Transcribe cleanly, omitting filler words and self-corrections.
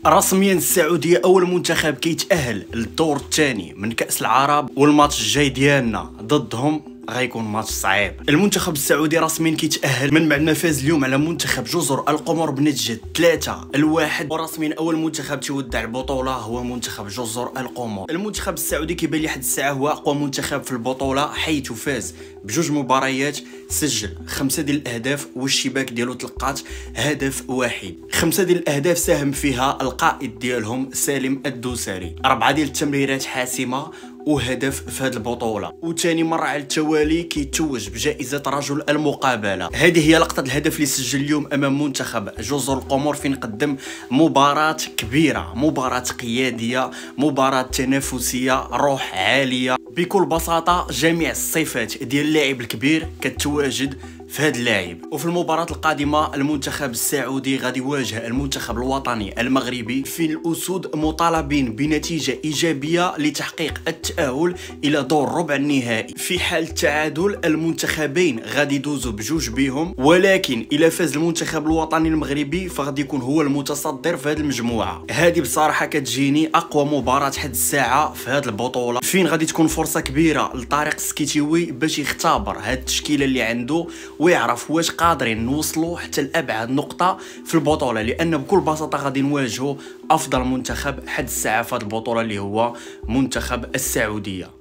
رسميا السعوديه اول منتخب كيتاهل للدور الثاني من كاس العرب، والماتش الجاي ديالنا ضدهم غيكون ماتش صعيب. المنتخب السعودي رسميا كيتأهل من بعد ما فاز اليوم على منتخب جزر القمر بنتيجة 3-1، ورسميا اول منتخب تيودع البطولة هو منتخب جزر القمر. المنتخب السعودي كيبان لي حد الساعة هو اقوى منتخب في البطولة، حيث فاز بجوج مباريات، سجل 5 ديال الاهداف والشباك ديالو تلقات هدف واحد. 5 ديال الاهداف ساهم فيها القائد ديالهم سالم الدوسري، 4 ديال التمريرات حاسمة وهدف في هذه البطولة، وثاني مرة على التوالي كيتوج بجائزة رجل المقابلة. هذه هي لقطة الهدف اللي سجل اليوم امام منتخب جزر القمر، فين قدم مباراة كبيرة، مباراة قيادية، مباراة تنافسية، روح عالية. بكل بساطة جميع الصفات ديال اللاعب الكبير كتواجد في هذا اللاعب. وفي المباراة القادمة المنتخب السعودي غادي يواجه المنتخب الوطني المغربي، في الأسود مطالبين بنتيجة إيجابية لتحقيق التأهل إلى دور ربع النهائي. في حال التعادل المنتخبين غادي يدوزوا بجوج بهم، ولكن إلا فاز المنتخب الوطني المغربي فغادي يكون هو المتصدر في هذه المجموعة. هذه بصراحة كتجيني أقوى مباراة حد الساعة في هذه البطولة، فين غادي تكون فرصة كبيرة لطارق السكيتيوي باش يختبر هذه التشكيلة اللي عنده ويعرف واش قادرين نوصلوا حتى لأبعد نقطة في البطولة، لأن بكل بساطة غادي نواجهوا أفضل منتخب حد الساعة في هذه البطولة اللي هو منتخب السعودية.